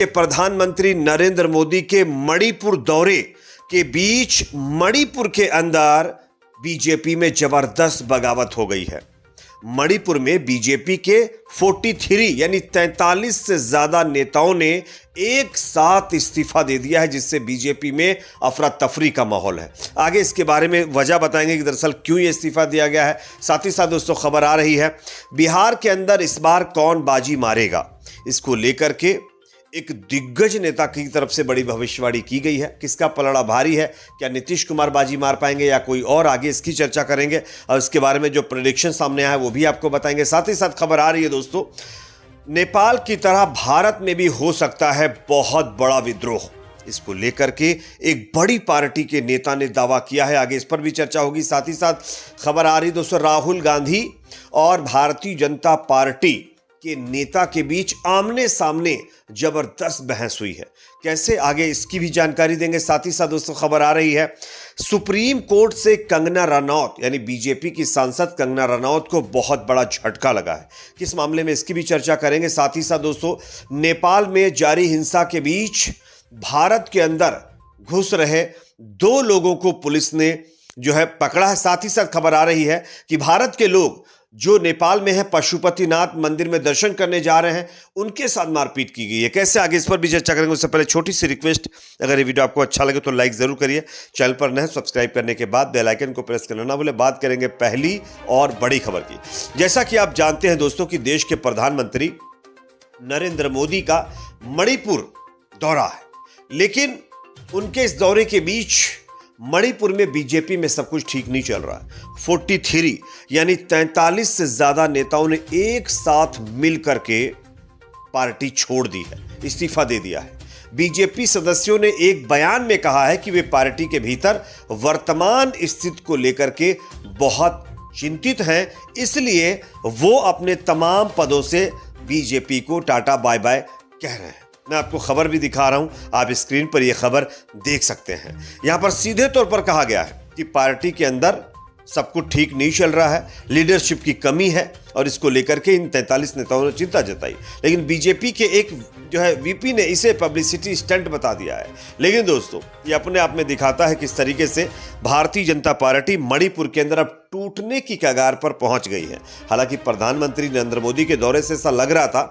प्रधानमंत्री नरेंद्र मोदी के मणिपुर दौरे के बीच मणिपुर के अंदर बीजेपी में जबरदस्त बगावत हो गई है। मणिपुर में बीजेपी के 43 यानी 43 से ज्यादा नेताओं ने एक साथ इस्तीफा दे दिया है, जिससे बीजेपी में अफरा तफरी का माहौल है। आगे इसके बारे में वजह बताएंगे कि दरअसल क्यों ये इस्तीफा दिया गया है। साथ ही साथ दोस्तों खबर आ रही है बिहार के अंदर इस बार कौन बाजी मारेगा, इसको लेकर के एक दिग्गज नेता की तरफ से बड़ी भविष्यवाणी की गई है। किसका पलड़ा भारी है, क्या नीतीश कुमार बाजी मार पाएंगे या कोई और, आगे इसकी चर्चा करेंगे और इसके बारे में जो प्रेडिक्शन सामने आया है वो भी आपको बताएंगे। साथ ही साथ खबर आ रही है दोस्तों, नेपाल की तरह भारत में भी हो सकता है बहुत बड़ा विद्रोह। इसको लेकर के एक बड़ी पार्टी के नेता ने दावा किया है, आगे इस पर भी चर्चा होगी। साथ ही साथ खबर आ रही दोस्तों, राहुल गांधी और भारतीय जनता पार्टी के नेता के बीच आमने सामने जबरदस्त बहस हुई है। कैसे, आगे इसकी भी जानकारी देंगे। साथ ही साथ दोस्तों खबर आ रही है सुप्रीम कोर्ट से कंगना रनौत यानी बीजेपी की सांसद कंगना रनौत को बहुत बड़ा झटका लगा है। किस मामले में, इसकी भी चर्चा करेंगे। साथ ही साथ दोस्तों नेपाल में जारी हिंसा के बीच भारत के अंदर घुस रहे 2 लोगों को पुलिस ने जो है पकड़ा है। साथ ही साथ खबर आ रही है कि भारत के लोग जो नेपाल में है पशुपतिनाथ मंदिर में दर्शन करने जा रहे हैं, उनके साथ मारपीट की गई है। कैसे, आगे इस पर भी चर्चा करेंगे। उससे पहले छोटी सी रिक्वेस्ट, अगर ये वीडियो आपको अच्छा लगे तो लाइक जरूर करिए, चैनल पर नए सब्सक्राइब करने के बाद बेल आइकन को प्रेस करना ना भूलें। बात करेंगे पहली और बड़ी खबर की। जैसा कि आप जानते हैं दोस्तों कि देश के प्रधानमंत्री नरेंद्र मोदी का मणिपुर दौरा है, लेकिन उनके इस दौरे के बीच मणिपुर में बीजेपी में सब कुछ ठीक नहीं चल रहा है। 43 यानी 43 से ज्यादा नेताओं ने एक साथ मिलकर के पार्टी छोड़ दी है, इस्तीफा दे दिया है। बीजेपी सदस्यों ने एक बयान में कहा है कि वे पार्टी के भीतर वर्तमान स्थिति को लेकर के बहुत चिंतित हैं, इसलिए वो अपने तमाम पदों से बीजेपी को टाटा बाय बाय कह रहे हैं। मैं आपको खबर भी दिखा रहा हूं, आप स्क्रीन पर यह खबर देख सकते हैं। यहां पर सीधे तौर पर कहा गया है कि पार्टी के अंदर सब कुछ ठीक नहीं चल रहा है, लीडरशिप की कमी है और इसको लेकर के इन 43 नेताओं ने चिंता जताई। लेकिन बीजेपी के एक जो है वीपी ने इसे पब्लिसिटी स्टंट बता दिया है। लेकिन दोस्तों ये अपने आप में दिखाता है किस तरीके से भारतीय जनता पार्टी मणिपुर के अंदर अब टूटने की कगार पर पहुंच गई है। हालांकि प्रधानमंत्री नरेंद्र मोदी के दौरे से ऐसा लग रहा था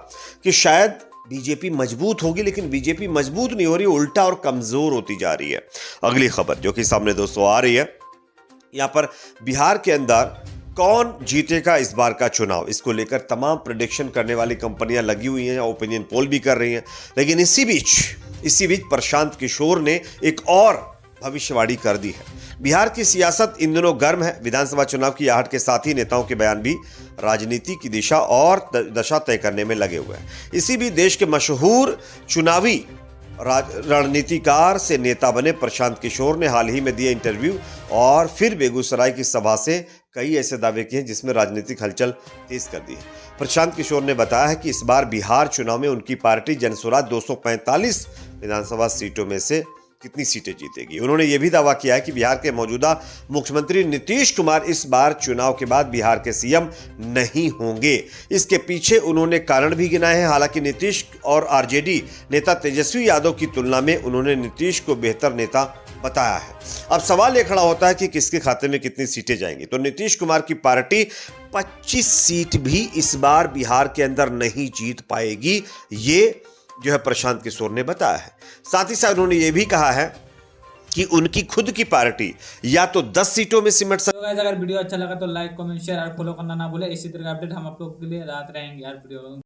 कि शायद बीजेपी मजबूत होगी, लेकिन बीजेपी मजबूत नहीं हो रही, उल्टा और कमजोर होती जा रही है। अगली खबर जो कि सामने दोस्तों आ रही है, यहां पर बिहार के अंदर कौन जीतेगा इस बार का चुनाव, इसको लेकर तमाम प्रेडिक्शन करने वाली कंपनियां लगी हुई हैं, ओपिनियन पोल भी कर रही हैं। लेकिन इसी बीच प्रशांत किशोर ने एक और भविष्यवाणी कर दी है। बिहार की सियासत इन दिनों गर्म है। विधानसभा चुनाव की आहट के साथ ही नेताओं के बयान भी राजनीति की दिशा और दशा तय करने में लगे हुए हैं। इसी बीच देश के मशहूर चुनावी रणनीतिकार से नेता बने प्रशांत किशोर ने हाल ही में दिए इंटरव्यू और फिर बेगूसराय की सभा से कई ऐसे दावे किए जिसमें राजनीतिक हलचल तेज कर दी है। प्रशांत किशोर ने बताया है कि इस बार बिहार चुनाव में उनकी पार्टी जनसुराज 245 विधानसभा सीटों में से कितनी सीटें जीतेगी। उन्होंने यह भी दावा किया है कि बिहार के मौजूदा मुख्यमंत्री नीतीश कुमार इस बार चुनाव के बाद बिहार के सीएम नहीं होंगे। इसके पीछे उन्होंने कारण भी गिनाए हैं। हालांकि नीतीश और आरजेडी नेता तेजस्वी यादव की तुलना में उन्होंने नीतीश को बेहतर नेता बताया है। अब सवाल यह खड़ा होता है कि किसके खाते में कितनी सीटें जाएंगी। तो नीतीश कुमार की पार्टी 25 सीट भी इस बार बिहार के अंदर नहीं जीत पाएगी, ये जो है प्रशांत किशोर ने बताया है। साथ ही साथ उन्होंने ये भी कहा है कि उनकी खुद की पार्टी या तो 10 सीटों में सिमट सकती है। अगर वीडियो अच्छा लगा तो लाइक, कमेंट, शेयर और फॉलो करना ना भूले। इसी तरह का अपडेट हम आप लोगों के लिए लाते रहेंगे यार वीडियो।